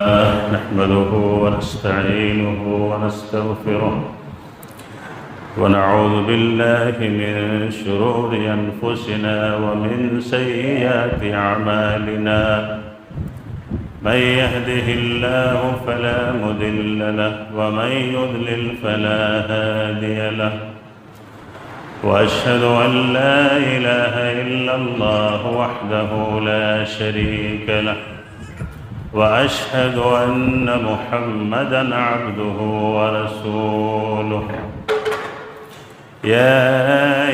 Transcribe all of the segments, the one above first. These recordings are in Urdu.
نحمده ونستعينه ونستغفره ونعوذ بالله من شرور أنفسنا ومن سيئات أعمالنا. من يهده الله فلا مضل له ومن يضلل فلا هادي له، وأشهد أن لا إله إلا الله وحده لا شريك له، وأشهد أن محمدًا عبده ورسوله. يا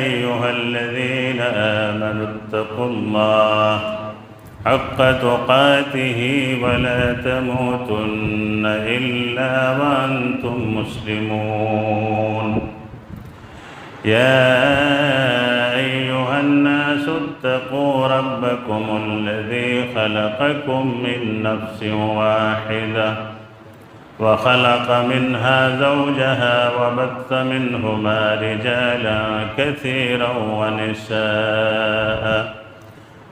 أيها الذين آمنوا اتقوا الله حق تقاته ولا تموتن إلا وأنتم مسلمون. يا أيها الناس اتقوا ربكم الذي خلقكم من نفس واحدة وخلق منها زوجها وبث منهما رجالا كثيرا ونساء،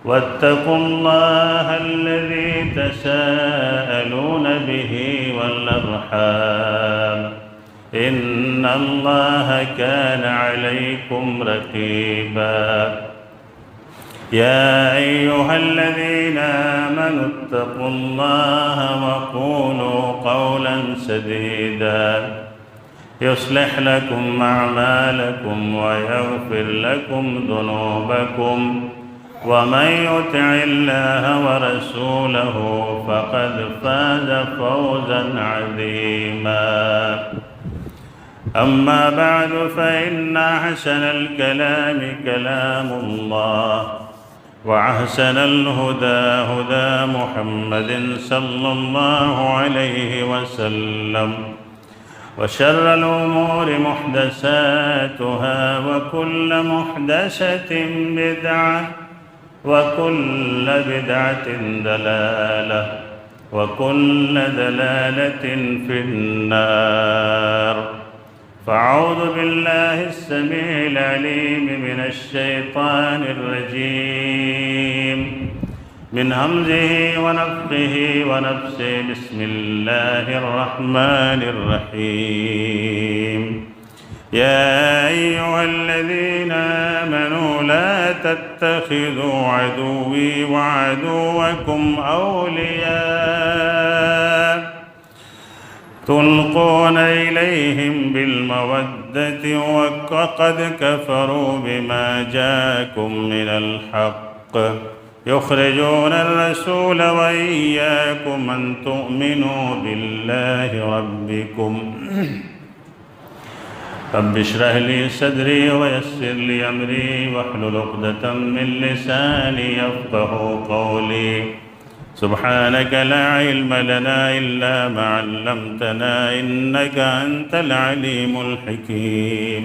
واتقوا الله الذي تساءلون به والأرحام إن الله كان عليكم رقيبا. يا أيها الذين آمنوا اتقوا الله وقولوا قولا سديدا يصلح لكم أعمالكم ويغفر لكم ذنوبكم، ومن يطع الله ورسوله فقد فاز فوزا عظيما. أما بعد، فإن أحسن الكلام كلام الله، وأحسن الهدى هدى محمد صلى الله عليه وسلم، وشر الأمور محدثاتها وكل محدثة بدعة وكل بدعة ضلالة وكل ضلالة في النار. فأعوذ بالله السميع العليم من الشيطان الرجيم من همزه ونفخه ونفسه. بسم الله الرحمن الرحيم. يا أيها الذين آمنوا لا تتخذوا عدوي وعدوكم أولياء تلقون إليهم بالمودة وقد كفروا بما جاءكم من الحق يخرجون الرسول وإياكم أن تؤمنوا بالله ربكم. رب اشرح لي صدري ويسر لي أمري واحلل عقدة من لساني يفقهوا قولي. سبحانك لا علم لنا إلا ما علمتنا إنك أنت العليم الحكيم.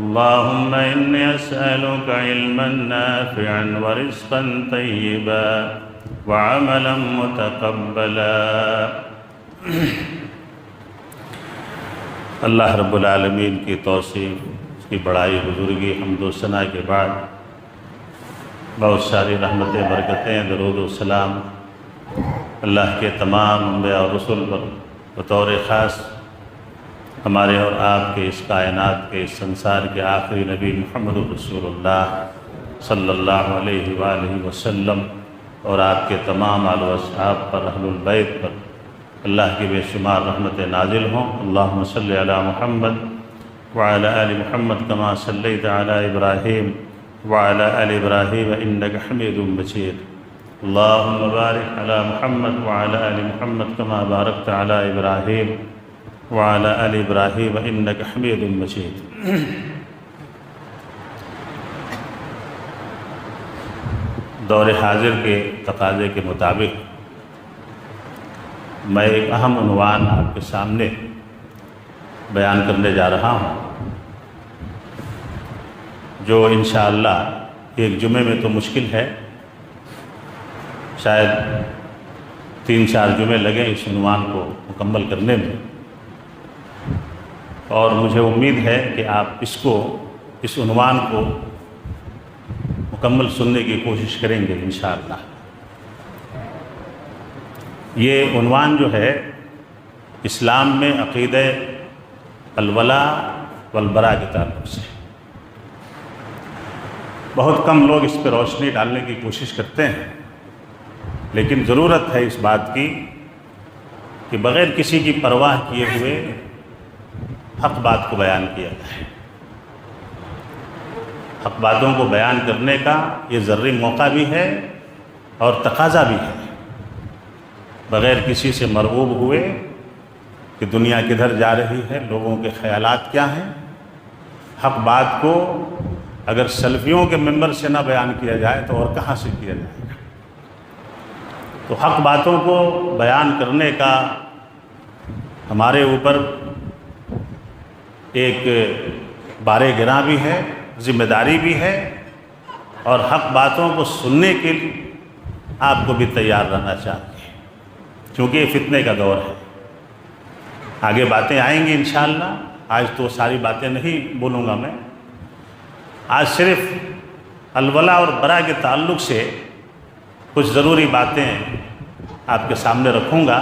اللهم إني أسألك علما نافعا ورزقا طيبا وعملا متقبلا. اللہ رب العالمین کی توصیف، اس کی بڑائی، بزرگی، حمد و ثنا کے بعد بہت ساری رحمتیں، برکتیں، درود و سلام اللہ کے تمام انبیاء اور رسول پر بطور خاص ہمارے اور آپ کے اس کائنات کے، اس سنسار کے آخری نبی محمد رسول اللہ صلی اللہ علیہ وآلہ وسلم اور آپ کے تمام آل و اصحاب پر، اہل البیت پر اللہ کی بے شمار رحمتیں نازل ہوں۔ اللہم صلی علی محمد وعلی آل محمد کما صلیت علی ابراہیم وعلی آل ابراہیم انک حمید مجید۔ اللہم بارک علی محمد وعلی آل محمد کما بارکت علی ابراہیم وعلی آل ابراہیم انک حمید مجید۔ دور حاضر کے تقاضے کے مطابق میں ایک اہم عنوان آپ کے سامنے بیان کرنے جا رہا ہوں، جو انشاءاللہ ایک جمعے میں تو مشکل ہے، شاید 3-4 جمعے لگیں اس عنوان کو مکمل کرنے میں، اور مجھے امید ہے کہ آپ اس عنوان کو مکمل سننے کی کوشش کریں گے انشاءاللہ۔ یہ عنوان جو ہے اسلام میں عقیدہ الولاء والبراء کے تعلق سے بہت کم لوگ اس پہ روشنی ڈالنے کی کوشش کرتے ہیں، لیکن ضرورت ہے اس بات کی کہ بغیر کسی کی پرواہ کیے ہوئے حق بات کو بیان کیا جائے۔ حق باتوں کو بیان کرنے کا یہ ضروری موقع بھی ہے اور تقاضا بھی ہے، بغیر کسی سے مرعوب ہوئے کہ دنیا کدھر جا رہی ہے، لوگوں کے خیالات کیا ہیں۔ حق بات کو اگر سلفیوں کے ممبر سے نہ بیان کیا جائے تو اور کہاں سے کیا جائے گا؟ تو حق باتوں کو بیان کرنے کا ہمارے اوپر ایک بار گراں بھی ہے، ذمہ داری بھی ہے، اور حق باتوں کو سننے کے لیے آپ کو بھی تیار رہنا چاہیے، کیونکہ یہ فتنے کا دور ہے۔ آگے باتیں آئیں گی انشاءاللہ، آج تو ساری باتیں نہیں بولوں گا میں، آج صرف الولاء اور براء کے تعلق سے کچھ ضروری باتیں آپ کے سامنے رکھوں گا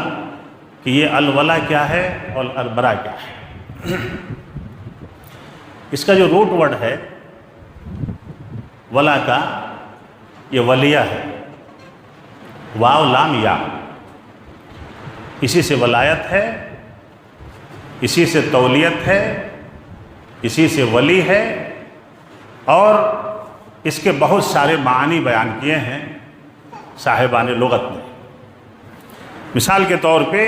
کہ یہ الولاء کیا ہے اور البراء کیا ہے۔ اس کا جو روٹ ورڈ ہے ولا کا، یہ ولیہ ہے، واو لام یا، اسی سے ولایت ہے، اسی سے تولیت ہے، اسی سے ولی ہے، اور اس کے بہت سارے معنی بیان کیے ہیں صاحبان لغت نے۔ مثال کے طور پہ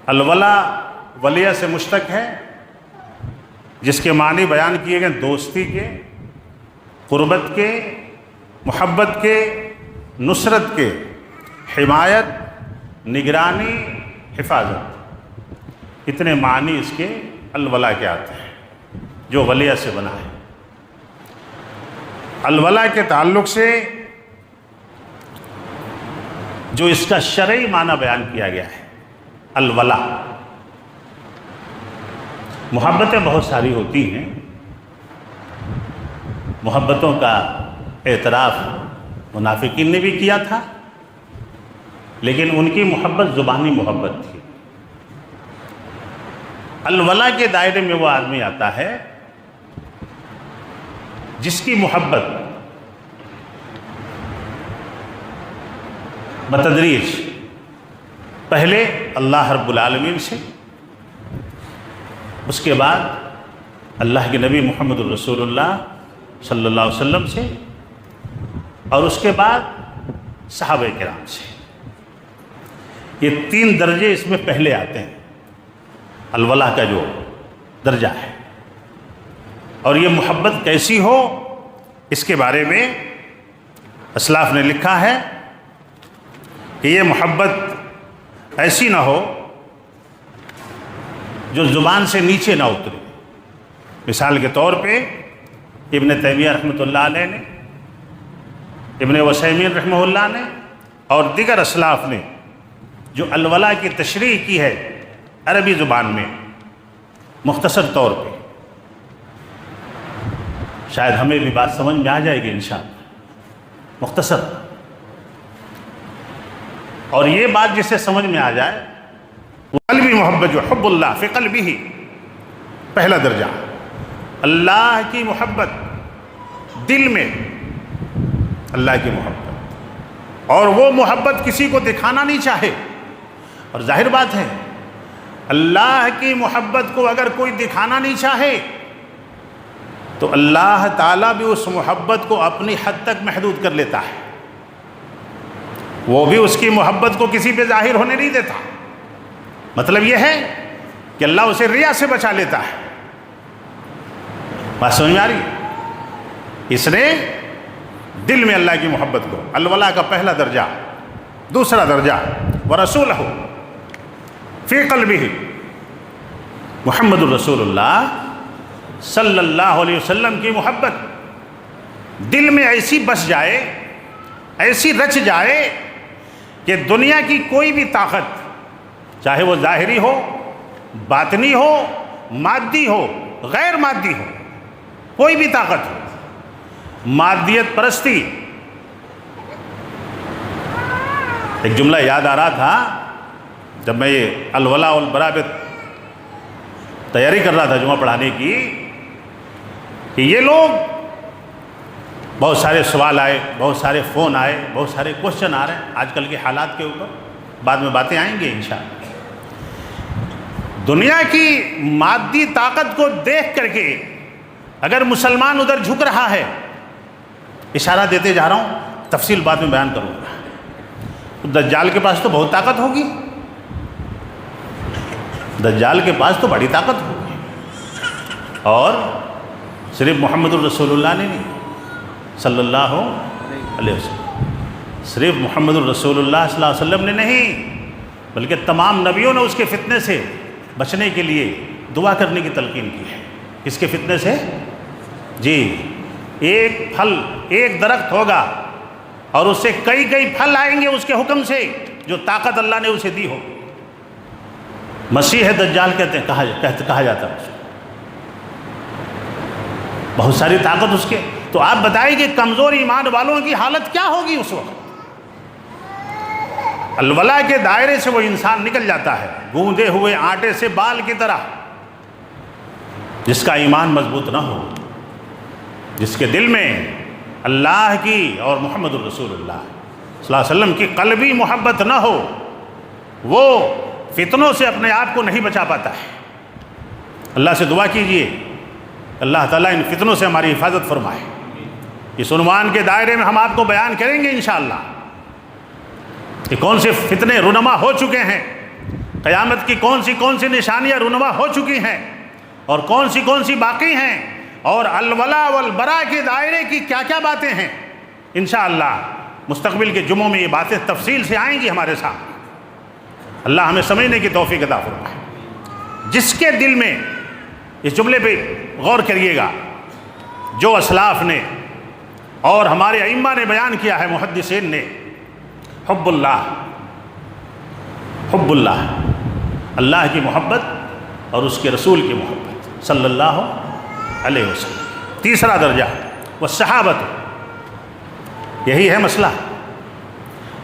الولاء ولیہ سے مشتق ہے، جس کے معنی بیان کیے گئے دوستی کے، قربت کے، محبت کے، نصرت کے، حمایت، نگرانی، حفاظت، اتنے معنی اس کے الولاء کے آتے ہیں جو ولیہ سے بنا ہے۔ الولاء کے تعلق سے جو اس کا شرعی معنی بیان کیا گیا ہے، الولاء، محبتیں بہت ساری ہوتی ہیں، محبتوں کا اعتراف منافقین نے بھی کیا تھا، لیکن ان کی محبت زبانی محبت تھی۔ الولاء کے دائرے میں وہ آدمی آتا ہے جس کی محبت بتدریج پہلے اللہ رب العالمین سے، اس کے بعد اللہ کے نبی محمد الرسول اللہ صلی اللہ علیہ وسلم سے، اور اس کے بعد صحابہ کرام سے۔ یہ تین درجے اس میں پہلے آتے ہیں، الولاء کا جو درجہ ہے۔ اور یہ محبت کیسی ہو، اس کے بارے میں اسلاف نے لکھا ہے کہ یہ محبت ایسی نہ ہو جو زبان سے نیچے نہ اترے۔ مثال کے طور پہ ابن تیمیہ رحمۃ اللہ علیہ نے، ابن عثیمین رحمہ اللہ نے، اور دیگر اسلاف نے جو الولاء کی تشریح کی ہے عربی زبان میں مختصر طور پہ، شاید ہمیں بھی بات سمجھ میں آ جائے گی انشاءاللہ، مختصر۔ اور یہ بات جسے سمجھ میں آ جائے، وہ قلبی محبت جو حب اللہ فی قلبہ ہی، پہلا درجہ اللہ کی محبت دل میں، اللہ کی محبت، اور وہ محبت کسی کو دکھانا نہیں چاہے۔ اور ظاہر بات ہے اللہ کی محبت کو اگر کوئی دکھانا نہیں چاہے تو اللہ تعالیٰ بھی اس محبت کو اپنی حد تک محدود کر لیتا ہے، وہ بھی اس کی محبت کو کسی پہ ظاہر ہونے نہیں دیتا۔ مطلب یہ ہے کہ اللہ اسے ریا سے بچا لیتا ہے۔ بات سمجھ میں آ رہی ہے؟ اس نے دل میں اللہ کی محبت کو، الولاء کا پہلا درجہ۔ دوسرا درجہ وَرَسُولَهُ فِي قَلْبِهِ، محمد الرسول اللہ صلی اللہ علیہ وسلم کی محبت دل میں ایسی بس جائے، ایسی رچ جائے کہ دنیا کی کوئی بھی طاقت، چاہے وہ ظاہری ہو، باطنی ہو، مادی ہو، غیر مادی ہو، کوئی بھی طاقت ہو، مادیت پرستی ایک جملہ یاد آ رہا تھا جب میں یہ الولا والبرا پہ تیاری کر رہا تھا جمعہ پڑھانے کی، کہ یہ لوگ بہت سارے سوال آئے، بہت سارے فون آئے، بہت سارے کوشچن آ رہے ہیں آج کل کے حالات کے اوپر، بعد میں باتیں آئیں گے انشاءاللہ۔ دنیا کی مادی طاقت کو دیکھ کر کے اگر مسلمان ادھر جھک رہا ہے، اشارہ دیتے جا رہا ہوں، تفصیل بعد میں بیان کروں گا، دجال کے پاس تو بہت طاقت ہوگی، دجال کے پاس تو بڑی طاقت ہوگی، اور صرف محمد الرسول اللہ نے نہیں، صلی اللہ علیہ وسلم، صرف محمد الرسول اللہ صلی اللہ علیہ وسلم نے نہیں، بلکہ تمام نبیوں نے اس کے فتنے سے بچنے کے لیے دعا کرنے کی تلقین کی ہے۔ کس کے فتنے سے؟ جی، ایک پھل، ایک درخت ہوگا اور اس سے کئی پھل آئیں گے اس کے حکم سے، جو طاقت اللہ نے اسے دی ہو۔ مسیح دجال کہتے ہیں، کہا جاتا ہے، بہت ساری طاقت اس کے۔ تو آپ بتائیں کہ کمزور ایمان والوں کی حالت کیا ہوگی اس وقت؟ الولا کے دائرے سے وہ انسان نکل جاتا ہے گوندے ہوئے آٹے سے بال کی طرح۔ جس کا ایمان مضبوط نہ ہو، جس کے دل میں اللہ کی اور محمد الرسول اللہ صلی اللہ علیہ وسلم کی قلبی محبت نہ ہو، وہ فتنوں سے اپنے آپ کو نہیں بچا پاتا ہے۔ اللہ سے دعا کیجئے اللہ تعالیٰ ان فتنوں سے ہماری حفاظت فرمائے۔ اس عنوان کے دائرے میں ہم آپ کو بیان کریں گے انشاءاللہ کہ کون سے فتنے رونما ہو چکے ہیں، قیامت کی کون سی نشانیاں رونما ہو چکی ہیں، اور کون سی باقی ہیں، اور الولا والبرا کے دائرے کی کیا باتیں ہیں۔ انشاءاللہ مستقبل کے جمعوں میں یہ باتیں تفصیل سے آئیں گی ہمارے ساتھ۔ اللہ ہمیں سمجھنے کی توفیق عطا فرمائے۔ جس کے دل میں، اس جملے پہ غور کریے گا، جو اسلاف نے اور ہمارے ائمہ نے بیان کیا ہے، محدثین نے، حب اللہ، اللہ کی محبت اور اس کے رسول کی محبت صلی اللہ علیہ وسلم۔ تیسرا درجہ والصحابۃ، یہی ہے مسئلہ،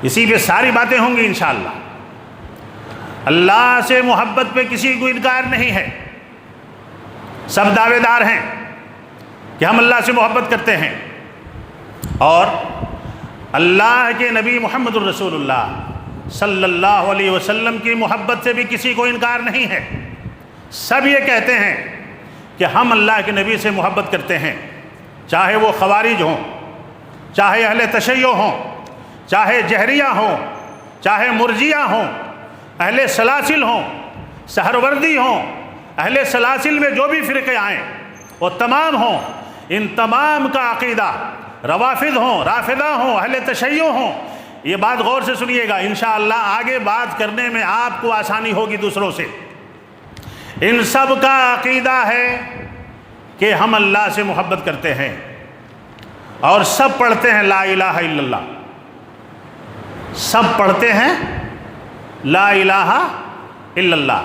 اسی پہ ساری باتیں ہوں گی انشاءاللہ۔ اللہ سے محبت پہ کسی کو انکار نہیں ہے، سب دعوے دار ہیں کہ ہم اللہ سے محبت کرتے ہیں، اور اللہ کے نبی محمد الرسول اللہ صلی اللہ علیہ وسلم کی محبت سے بھی کسی کو انکار نہیں ہے۔ سب یہ کہتے ہیں کہ ہم اللہ کے نبی سے محبت کرتے ہیں، چاہے وہ خوارج ہوں، چاہے اہل تشیع ہوں، چاہے جہریہ ہوں، چاہے مرجیہ ہوں، اہل سلاسل ہوں، سہروردی ہوں، اہل سلاسل میں جو بھی فرقے آئیں وہ تمام ہوں، ان تمام کا عقیدہ، روافض ہوں، رافضہ ہوں، اہل تشیع ہوں، یہ بات غور سے سنیے گا، انشاءاللہ آگے بات کرنے میں آپ کو آسانی ہوگی دوسروں سے۔ ان سب کا عقیدہ ہے کہ ہم اللہ سے محبت کرتے ہیں، اور سب پڑھتے ہیں لا الہ الا اللہ، سب پڑھتے ہیں لا الہ الا اللہ۔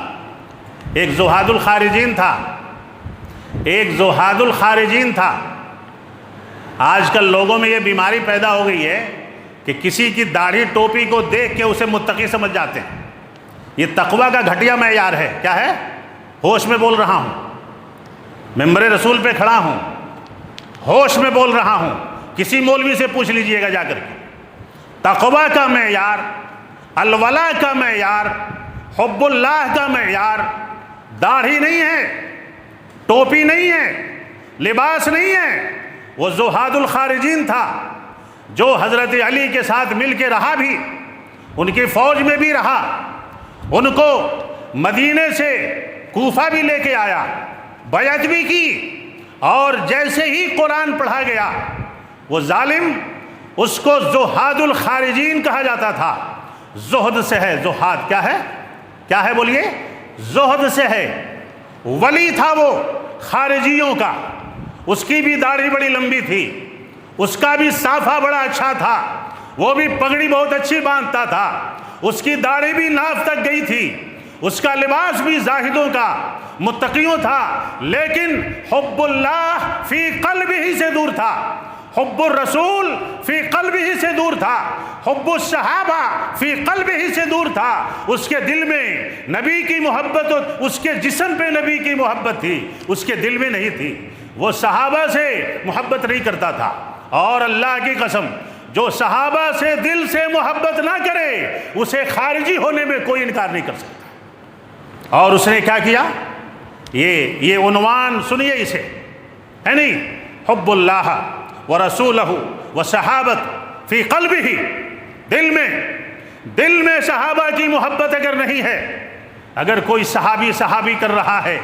ایک زہاد الخارجین تھا، آج کل لوگوں میں یہ بیماری پیدا ہو گئی ہے کہ کسی کی داڑھی ٹوپی کو دیکھ کے اسے متقی سمجھ جاتے ہیں۔ یہ تقویٰ کا گھٹیا معیار ہے۔ کیا ہے؟ ہوش میں بول رہا ہوں، ممبر رسول پہ کھڑا ہوں، ہوش میں بول رہا ہوں، کسی مولوی سے پوچھ لیجئے گا جا کر کے۔ تقویٰ کا معیار، الولا کا معیار، حب اللہ کا معیار داڑھی نہیں ہے، ٹوپی نہیں ہے، لباس نہیں ہے۔ وہ زہاد الخارجین تھا جو حضرت علی کے ساتھ مل کے رہا بھی، ان کی فوج میں بھی رہا، ان کو مدینے سے کوفہ بھی لے کے آیا، بیعت بھی کی، اور جیسے ہی قرآن پڑھا گیا وہ ظالم، اس کو زہاد الخارجین کہا جاتا تھا۔ زہد سے ہے، زہاد کیا ہے بولیے؟ زہد سے ہے۔ ولی تھا وہ خارجیوں کا، اس کی بھی داڑھی بڑی لمبی تھی، اس کا بھی صافہ بڑا اچھا تھا، وہ بھی پگڑی بہت اچھی باندھتا تھا، اس کی داڑھی بھی ناف تک گئی تھی، اس کا لباس بھی زاہدوں کا، متقیوں تھا، لیکن حب اللہ فی قلبہ سے دور تھا، حب الرسول فی قلبہ سے دور تھا۔ حب الصحابہ فی قلبہ سے دور تھا، اس کے دل میں نبی کی محبت، اس کے جسم پہ نبی کی محبت تھی، اس کے دل میں نہیں تھی۔ وہ صحابہ سے محبت نہیں کرتا تھا، اور اللہ کی قسم جو صحابہ سے دل سے محبت نہ کرے اسے خارجی ہونے میں کوئی انکار نہیں کر سکتا۔ اور اس نے کیا کیا؟ یہ عنوان سنیے اسے، ہے نہیں، حب اللہ ورسولہ وصحابت فی قلبہ، دل میں صحابہ کی محبت اگر نہیں ہے، اگر کوئی صحابی کر رہا ہے،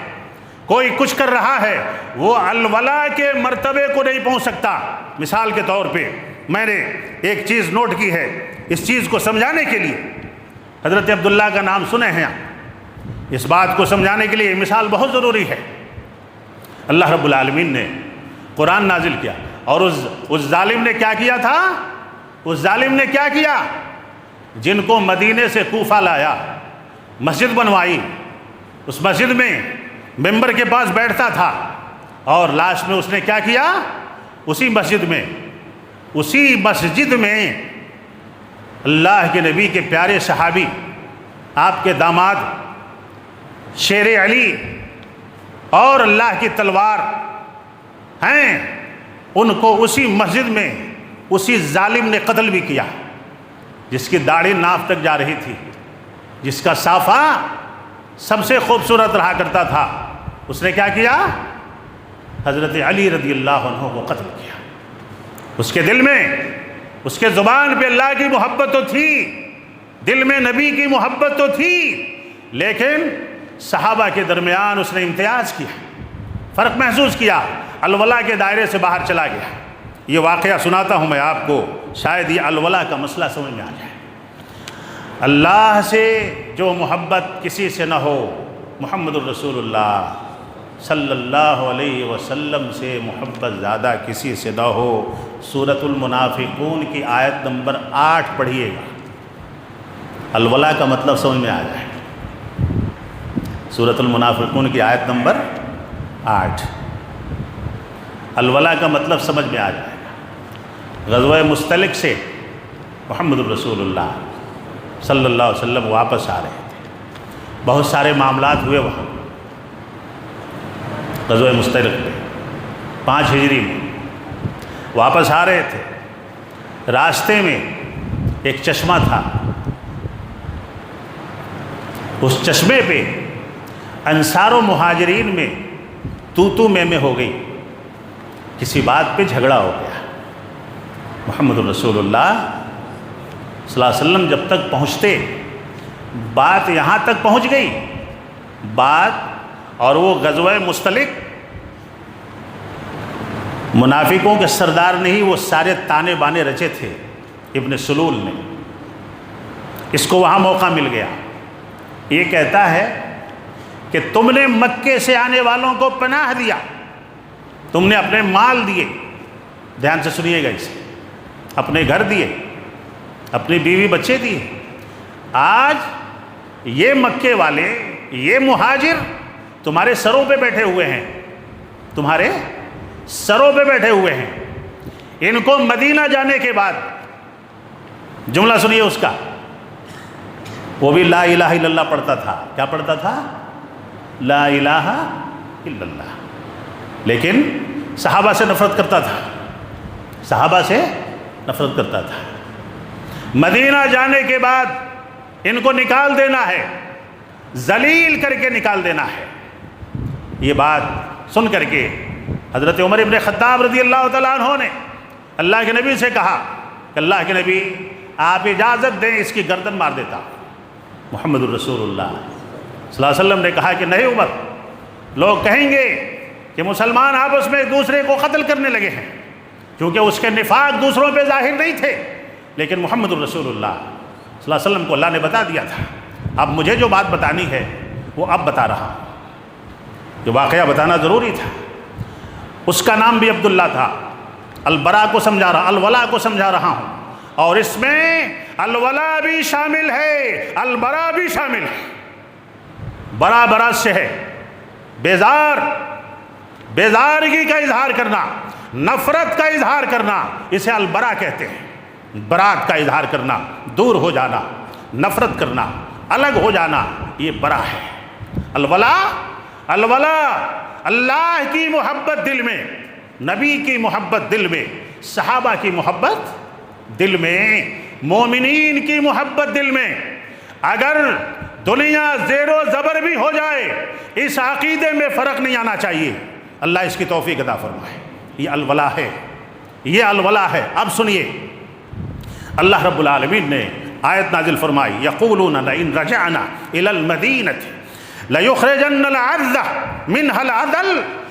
کوئی کچھ کر رہا ہے، وہ الولا کے مرتبے کو نہیں پہنچ سکتا۔ مثال کے طور پہ میں نے ایک چیز نوٹ کی ہے اس چیز کو سمجھانے کے لیے، حضرت عبداللہ کا نام سنے ہیں آپ، اس بات کو سمجھانے کے لیے یہ مثال بہت ضروری ہے۔ اللہ رب العالمین نے قرآن نازل کیا، اور اس ظالم نے کیا کیا تھا؟ اس ظالم نے کیا کیا؟ جن کو مدینے سے کوفہ لایا، مسجد بنوائی، اس مسجد میں ممبر کے پاس بیٹھتا تھا، اور لاسٹ میں اس نے کیا کیا؟ اسی مسجد میں اللہ کے نبی کے پیارے صحابی، آپ کے داماد شیر علی اور اللہ کی تلوار ہیں، ان کو اسی مسجد میں اسی ظالم نے قتل بھی کیا، جس کی داڑھی ناف تک جا رہی تھی، جس کا صافہ سب سے خوبصورت رہا کرتا تھا۔ اس نے کیا کیا؟ حضرت علی رضی اللہ عنہ کو قتل کیا۔ اس کے دل میں، اس کے زبان پہ اللہ کی محبت تو تھی، دل میں نبی کی محبت تو تھی، لیکن صحابہ کے درمیان اس نے امتیاز کیا، فرق محسوس کیا، الولا کے دائرے سے باہر چلا گیا۔ یہ واقعہ سناتا ہوں میں آپ کو، شاید یہ الولا کا مسئلہ سمجھ میں آ جائے۔ اللہ سے جو محبت کسی سے نہ ہو، محمد الرسول اللہ صلی اللہ علیہ وسلم سے محبت زیادہ کسی سے نہ ہو۔ سورۃ المنافقون کی آیت نمبر 8 پڑھیے گا، الولا کا مطلب سمجھ میں آ جائے۔ سورۃ المنافقون کی آیت نمبر 8، الولا کا مطلب سمجھ میں آ جائے گا۔ غزوہ مستلق سے محمد الرسول اللہ صلی اللہ علیہ وسلم واپس آ رہے تھے، بہت سارے معاملات ہوئے وہاں غزوہ مستلق میں، 5 ہجری میں واپس آ رہے تھے۔ راستے میں ایک چشمہ تھا، اس چشمے پہ انصار و مہاجرین میں تو میں ہو گئی، کسی بات پہ جھگڑا ہو گیا۔ محمد الرسول اللہ صلی اللہ علیہ وسلم جب تک پہنچتے، بات یہاں تک پہنچ گئی بات، اور وہ غزوہ مستلق منافقوں کے سردار نے ہی وہ سارے تانے بانے رچے تھے، ابن سلول نے، اس کو وہاں موقع مل گیا۔ یہ کہتا ہے کہ تم نے مکے سے آنے والوں کو پناہ دیا، تم نے اپنے مال دیے، دھیان سے سنیے گا اسے، اپنے گھر دیے، اپنی بیوی بچے دیے، آج یہ مکے والے، یہ مہاجر تمہارے سروں پہ بیٹھے ہوئے ہیں، تمہارے سروں پہ بیٹھے ہوئے ہیں۔ ان کو مدینہ جانے کے بعد، جملہ سنیے اس کا، وہ بھی لا الہ الا اللہ پڑھتا تھا۔ کیا پڑھتا تھا؟ لا الہ الا اللہ، لیکن صحابہ سے نفرت کرتا تھا، صحابہ سے نفرت کرتا تھا۔ مدینہ جانے کے بعد ان کو نکال دینا ہے، ذلیل کر کے نکال دینا ہے۔ یہ بات سن کر کے حضرت عمر ابن خطاب رضی اللہ تعالیٰ عنہ نے اللہ کے نبی سے کہا کہ اللہ کے نبی آپ اجازت دیں، اس کی گردن مار دیتا۔ محمد الرسول اللہ صلی اللہ علیہ وسلم نے کہا کہ نہیں عمر، لوگ کہیں گے کہ مسلمان آپس میں ایک دوسرے کو قتل کرنے لگے ہیں، کیونکہ اس کے نفاق دوسروں پہ ظاہر نہیں تھے، لیکن محمد الرسول اللہ صلی اللہ علیہ وسلم کو اللہ نے بتا دیا تھا۔ اب مجھے جو بات بتانی ہے وہ اب بتا رہا ہوں، جو واقعہ بتانا ضروری تھا۔ اس کا نام بھی عبداللہ تھا۔ البرا کو سمجھا رہا، الولا کو سمجھا رہا ہوں، اور اس میں الولا بھی شامل ہے، البرا بھی شامل ہے۔ برا برا سے ہے، بیزارگی کا اظہار کرنا، نفرت کا اظہار کرنا، اسے البرا کہتے ہیں۔ برات کا اظہار کرنا، دور ہو جانا، نفرت کرنا، الگ ہو جانا، یہ برا ہے۔ الولا اللہ کی محبت دل میں، نبی کی محبت دل میں، صحابہ کی محبت دل میں، مومنین کی محبت دل میں۔ اگر دنیا زیر و زبر بھی ہو جائے، اس عقیدے میں فرق نہیں آنا چاہیے۔ اللہ اس کی توفیق عطا فرمائے۔ یہ الولا ہے، یہ الولا ہے۔ اب سنیے، اللہ رب العالمین نے آیت نازل فرمائی، یقولون لئن رجعنا الی المدینۃ لیخرجن العز منها العدل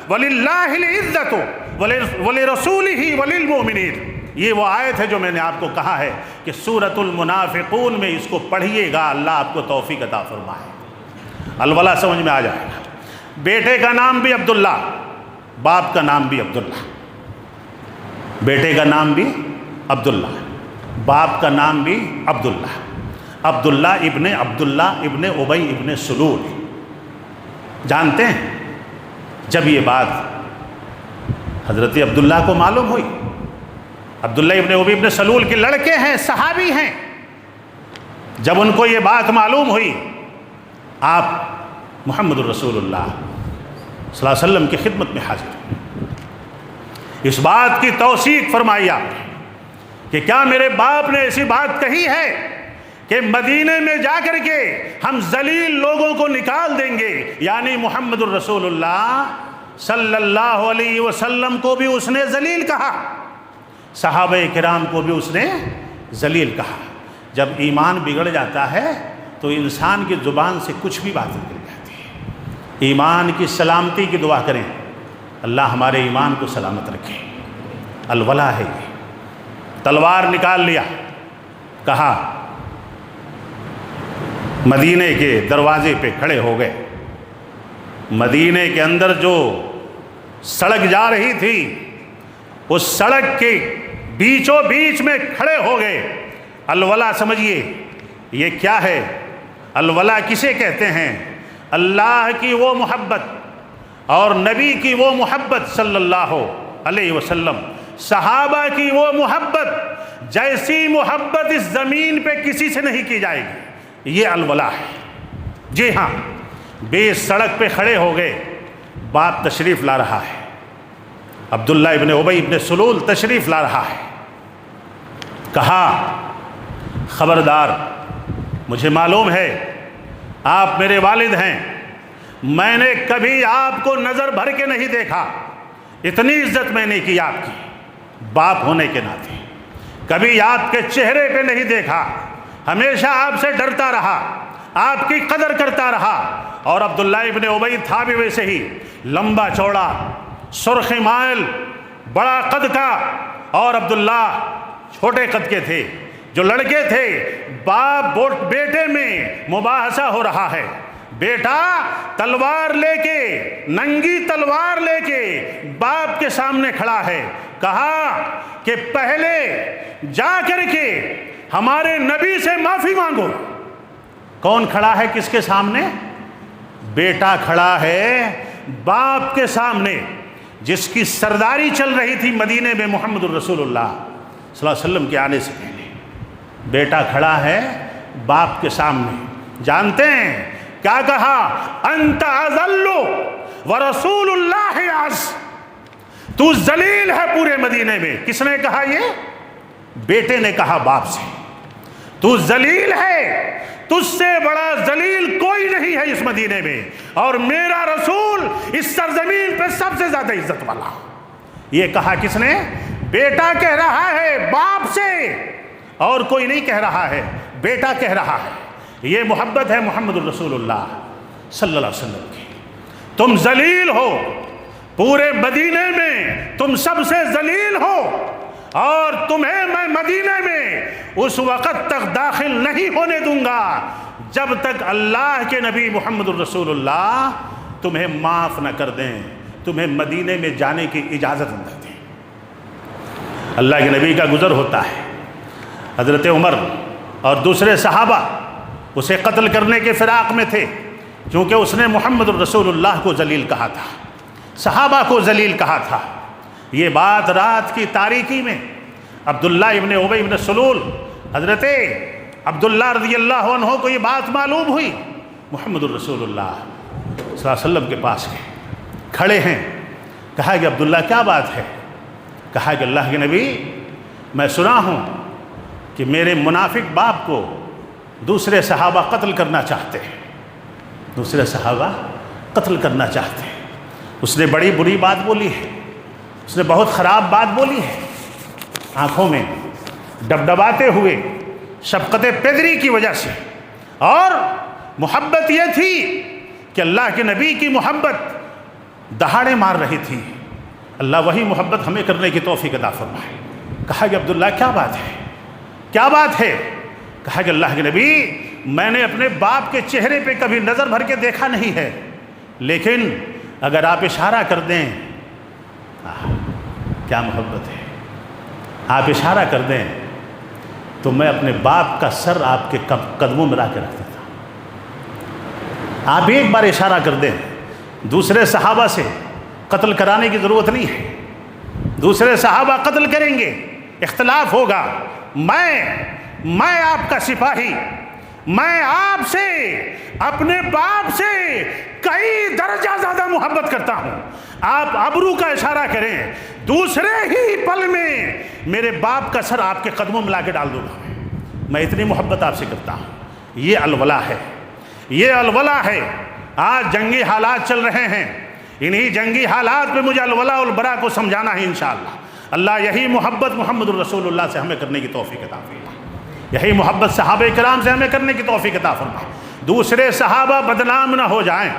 وللہ العزۃ ولرسولہ وللمؤمنین۔ یہ وہ آیت ہے جو میں نے آپ کو کہا ہے کہ سورۃ المنافقون میں اس کو پڑھیے گا، اللہ آپ کو توفیق عطا فرمائے۔ الولا سمجھ میں آ جائے گا۔ بیٹے کا نام بھی عبداللہ، باپ کا نام بھی عبداللہ، بیٹے کا نام بھی عبداللہ، باپ کا نام بھی عبداللہ، عبداللہ ابن ابی ابن سلول۔ جانتے ہیں جب یہ بات حضرت عبداللہ کو معلوم ہوئی، عبداللہ ابن ابی ابن سلول کے لڑکے ہیں، صحابی ہیں، جب ان کو یہ بات معلوم ہوئی، آپ محمد الرسول اللہ صلی اللہ علیہ وسلم کی خدمت میں حاضر، اس بات کی توثیق فرمائی آپ نے کہ کیا میرے باپ نے ایسی بات کہی ہے کہ مدینے میں جا کر کے ہم ذلیل لوگوں کو نکال دیں گے؟ یعنی محمد الرسول اللہ صلی اللہ علیہ وسلم کو بھی اس نے ذلیل کہا، صحابہ کرام کو بھی اس نے ذلیل کہا۔ جب ایمان بگڑ جاتا ہے تو انسان کی زبان سے کچھ بھی بات نکل جاتی ہے۔ ایمان کی سلامتی کی دعا کریں، اللہ ہمارے ایمان کو سلامت رکھے۔ الولا ہے یہ۔ تلوار نکال لیا، کہا مدینے کے دروازے پہ کھڑے ہو گئے۔ مدینے کے اندر جو سڑک جا رہی تھی، اس سڑک کے بیچوں بیچ میں کھڑے ہو گئے۔ الولا سمجھیے یہ کیا ہے؟ الولا کسے کہتے ہیں؟ اللہ کی وہ محبت اور نبی کی وہ محبت صلی اللہ علیہ وسلم، صحابہ کی وہ محبت جیسی محبت اس زمین پہ کسی سے نہیں کی جائے گی، یہ الولا ہے۔ جی ہاں، بیچ سڑک پہ کھڑے ہو گئے، باپ تشریف لا رہا ہے، عبداللہ ابن ابی ابن سلول تشریف لا رہا ہے۔ کہا خبردار، مجھے معلوم ہے آپ میرے والد ہیں، میں نے کبھی آپ کو نظر بھر کے نہیں دیکھا، اتنی عزت میں نے کی آپ کی باپ ہونے کے ناطے، کبھی آپ کے چہرے پہ نہیں دیکھا، ہمیشہ آپ سے ڈرتا رہا، آپ کی قدر کرتا رہا۔ اور عبداللہ ابن ابی تھا بھی ویسے ہی، لمبا چوڑا، سرخ مائل، بڑا قد کا، اور عبداللہ چھوٹے قد کے تھے۔ جو لڑکے تھے، باپ بیٹے میں مباحثہ ہو رہا ہے، بیٹا تلوار لے کے، ننگی تلوار لے کے باپ کے سامنے کھڑا ہے۔ کہا کہ پہلے جا کر کے ہمارے نبی سے معافی مانگو۔ کون کھڑا ہے کس کے سامنے؟ بیٹا کھڑا ہے باپ کے سامنے، جس کی سرداری چل رہی تھی مدینے میں محمد الرسول اللہ صلی اللہ علیہ وسلم کے آنے سے پہلے۔ بیٹا کھڑا ہے باپ کے سامنے، جانتے ہیں کیا کہا؟ انت اذل ورسول اللہ اعز، تو ذلیل ہے پورے مدینے میں۔ کس نے کہا؟ یہ بیٹے نے کہا باپ سے، تو ذلیل ہے، تجھ سے بڑا ذلیل کوئی نہیں ہے اس مدینے میں، اور میرا رسول اس سرزمین پہ سب سے زیادہ عزت والا۔ یہ کہا کس نے؟ بیٹا کہہ رہا ہے باپ سے، اور کوئی نہیں کہہ رہا ہے، بیٹا کہہ رہا ہے۔ یہ محبت ہے محمد الرسول اللہ صلی اللہ علیہ وسلم کی۔ تم ذلیل ہو، پورے مدینے میں تم سب سے ذلیل ہو، اور تمہیں میں مدینے میں اس وقت تک داخل نہیں ہونے دوں گا جب تک اللہ کے نبی محمد الرسول اللہ تمہیں معاف نہ کر دیں، تمہیں مدینے میں جانے کی اجازت نہ دیں۔ اللہ کے نبی کا گزر ہوتا ہے، حضرت عمر اور دوسرے صحابہ اسے قتل کرنے کے فراق میں تھے، کیونکہ اس نے محمد الرسول اللہ کو ذلیل کہا تھا، صحابہ کو ذلیل کہا تھا۔ یہ بات رات کی تاریکی میں عبداللہ ابن ابی ابن سلول، حضرت عبداللہ رضی اللہ عنہ کو یہ بات معلوم ہوئی، محمد الرسول اللہ صلی اللہ علیہ وسلم کے پاس گئے، کھڑے ہیں، کہا کہ عبداللہ کیا بات ہے؟ کہا کہ اللہ کے نبی، میں سنا ہوں کہ میرے منافق باپ کو دوسرے صحابہ قتل کرنا چاہتے ہیں، دوسرے صحابہ قتل کرنا چاہتے ہیں، اس نے بڑی بری بات بولی ہے، اس نے بہت خراب بات بولی ہے، آنکھوں میں ڈبڈباتے ہوئے شفقت پدری کی وجہ سے، اور محبت یہ تھی کہ اللہ کے نبی کی محبت دہاڑے مار رہی تھی، اللہ وہی محبت ہمیں کرنے کی توفیق عطا فرمائے۔ کہا کہ عبداللہ کیا بات ہے؟ کیا بات ہے؟ کہا کہ اللہ کے نبی، میں نے اپنے باپ کے چہرے پہ کبھی نظر بھر کے دیکھا نہیں ہے، لیکن اگر آپ اشارہ کر دیں، کیا محبت ہے، آپ اشارہ کر دیں تو میں اپنے باپ کا سر آپ کے قدموں میں لا کے رکھ دیتا ہوں۔ آپ ایک بار اشارہ کر دیں، دوسرے صحابہ سے قتل کرانے کی ضرورت نہیں ہے، دوسرے صحابہ قتل کریں گے، اختلاف ہوگا، میں آپ کا سپاہی، میں آپ سے اپنے باپ سے کئی درجہ زیادہ محبت کرتا ہوں، آپ ابرو کا اشارہ کریں، دوسرے ہی پل میں میرے باپ کا سر آپ کے قدموں میں لا کے ڈال دوں گا، میں اتنی محبت آپ سے کرتا ہوں۔ یہ الولا ہے، یہ الولا ہے۔ آج جنگی حالات چل رہے ہیں، انہی جنگی حالات میں مجھے الولا والبرا کو سمجھانا ہے انشاءاللہ۔ اللہ یہی محبت محمد الرسول اللہ سے ہمیں کرنے کی توفیق عطا فرمائے، یہی محبت صحابہ کرام سے ہمیں کرنے کی توفیق عطا فرمائے۔ دوسرے صحابہ بدنام نہ ہو جائیں،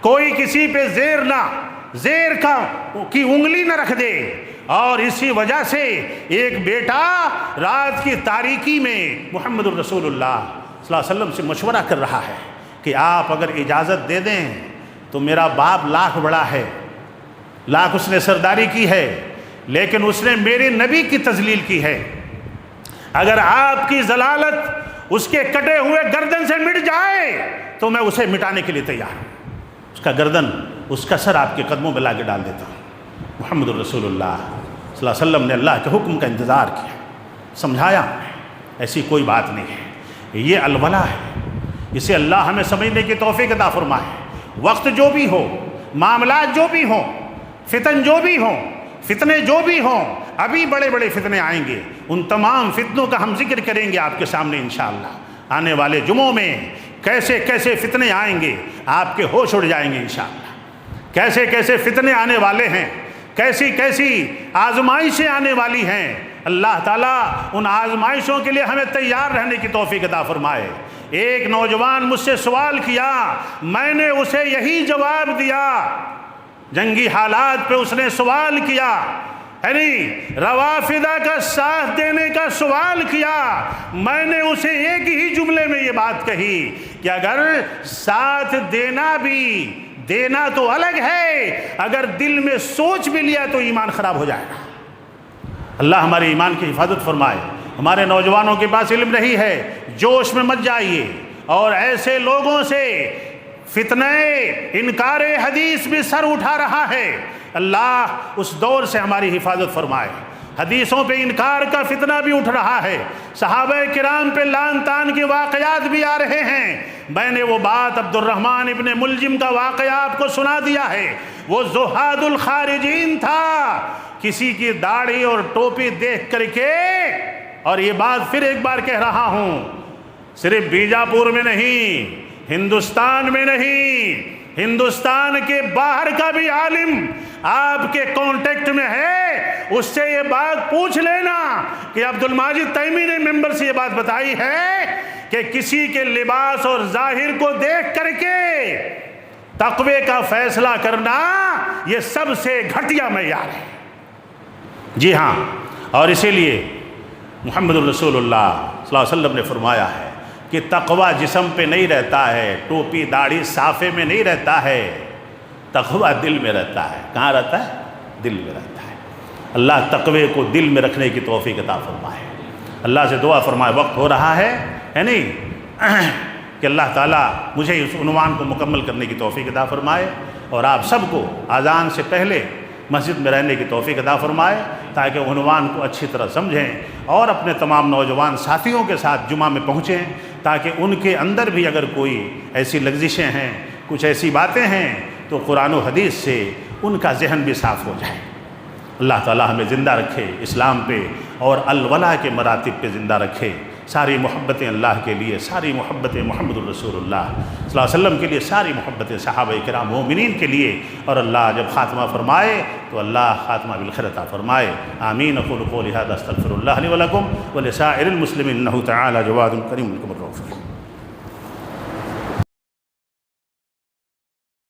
کوئی کسی پہ زیر کی انگلی نہ رکھ دے، اور اسی وجہ سے ایک بیٹا رات کی تاریکی میں محمد الرسول اللہ صلی اللہ علیہ وسلم سے مشورہ کر رہا ہے کہ آپ اگر اجازت دے دیں تو میرا باپ لاکھ بڑا ہے، لاکھ اس نے سرداری کی ہے، لیکن اس نے میرے نبی کی تذلیل کی ہے، اگر آپ کی ضلالت اس کے کٹے ہوئے گردن سے مٹ جائے تو میں اسے مٹانے کے لیے تیار ہوں، اس کا گردن، اس کا سر آپ کے قدموں میں لا کے ڈال دیتا ہوں۔ محمد الرسول اللہ صلی اللہ علیہ وسلم نے اللہ کے حکم کا انتظار کیا، سمجھایا، ایسی کوئی بات نہیں ہے، یہ الولا ہے، اسے اللہ ہمیں سمجھنے کی توفیق عطا فرمائے۔ وقت جو بھی ہو، معاملات جو بھی ہوں، فتن جو بھی ہوں، فتنے جو بھی ہوں، ابھی بڑے بڑے فتنے آئیں گے، ان تمام فتنوں کا ہم ذکر کریں گے آپ کے سامنے انشاءاللہ۔ آنے والے جمعوں میں کیسے کیسے فتنے آئیں گے، آپ کے ہوش اڑ جائیں گے انشاءاللہ، کیسے کیسے فتنے آنے والے ہیں، کیسی کیسی آزمائشیں آنے والی ہیں۔ اللہ تعالیٰ ان آزمائشوں کے لیے ہمیں تیار رہنے کی توفیق عطا فرمائے۔ ایک نوجوان مجھ سے سوال کیا، میں نے اسے یہی جواب دیا، جنگی حالات پہ اس نے سوال کیا، یعنی روافدہ کا ساتھ دینے کا سوال کیا، میں نے اسے ایک ہی جملے میں یہ بات کہی کہ اگر ساتھ دینا تو الگ ہے، اگر دل میں سوچ بھی لیا تو ایمان خراب ہو جائے گا۔ اللہ ہمارے ایمان کی حفاظت فرمائے۔ ہمارے نوجوانوں کے پاس علم نہیں ہے، جوش میں مت جائیے، اور ایسے لوگوں سے فتنہ انکار حدیث بھی سر اٹھا رہا ہے، اللہ اس دور سے ہماری حفاظت فرمائے۔ حدیثوں پہ انکار کا فتنہ بھی اٹھ رہا ہے، صحابہ کرام پہ لعن طعن کے واقعات بھی آ رہے ہیں۔ میں نے وہ بات عبد الرحمن ابن ملجم کا واقعہ آپ کو سنا دیا ہے، وہ زہاد الخارجین تھا، کسی کی داڑھی اور ٹوپی دیکھ کر کے، اور یہ بات پھر ایک بار کہہ رہا ہوں، صرف بیجاپور میں نہیں، ہندوستان میں نہیں، ہندوستان کے باہر کا بھی عالم آپ کے کانٹیکٹ میں ہے، اس سے یہ بات پوچھ لینا کہ عبد الماجد تیمی نے ممبر سے یہ بات بتائی ہے کہ کسی کے لباس اور ظاہر کو دیکھ کر کے تقوی کا فیصلہ کرنا یہ سب سے گھٹیا معیار ہے۔ جی ہاں، اور اسی لیے محمد الرسول اللہ صلی اللہ علیہ وسلم نے فرمایا ہے کہ تقوی جسم پہ نہیں رہتا ہے، ٹوپی داڑھی صافے میں نہیں رہتا ہے، تقوی دل میں رہتا ہے۔ کہاں رہتا ہے؟ دل میں رہتا ہے۔ اللہ تقوی کو دل میں رکھنے کی توفیق عطا فرمائے۔ اللہ سے دعا فرمائے، وقت ہو رہا ہے نہیں کہ اللہ تعالیٰ مجھے اس عنوان کو مکمل کرنے کی توفیق عطا فرمائے، اور آپ سب کو اذان سے پہلے مسجد میں رہنے کی توفیق عطا فرمائے تاکہ عنوان کو اچھی طرح سمجھیں اور اپنے تمام نوجوان ساتھیوں کے ساتھ جمعہ میں پہنچیں، تاکہ ان کے اندر بھی اگر کوئی ایسی لغزشیں ہیں، کچھ ایسی باتیں ہیں، تو قرآن و حدیث سے ان کا ذہن بھی صاف ہو جائے۔ اللہ تعالیٰ ہمیں زندہ رکھے اسلام پہ اور الولاء کے مراتب پہ زندہ رکھے۔ ساری محبتیں اللہ کے لیے، ساری محبتیں محمد الرسول اللہ صلی اللہ علیہ وسلم کے لیے، ساری محبتیں صحابہ کرام مومنین کے لیے، اور اللہ جب خاتمہ فرمائے تو اللہ خاتمہ بالخیر عطا فرمائے۔ آمین۔ اقول قولی ھذا استغفر اللہ لی ولکم ولسائر المسلمین انہ تعالی جواد کریم الرؤوف۔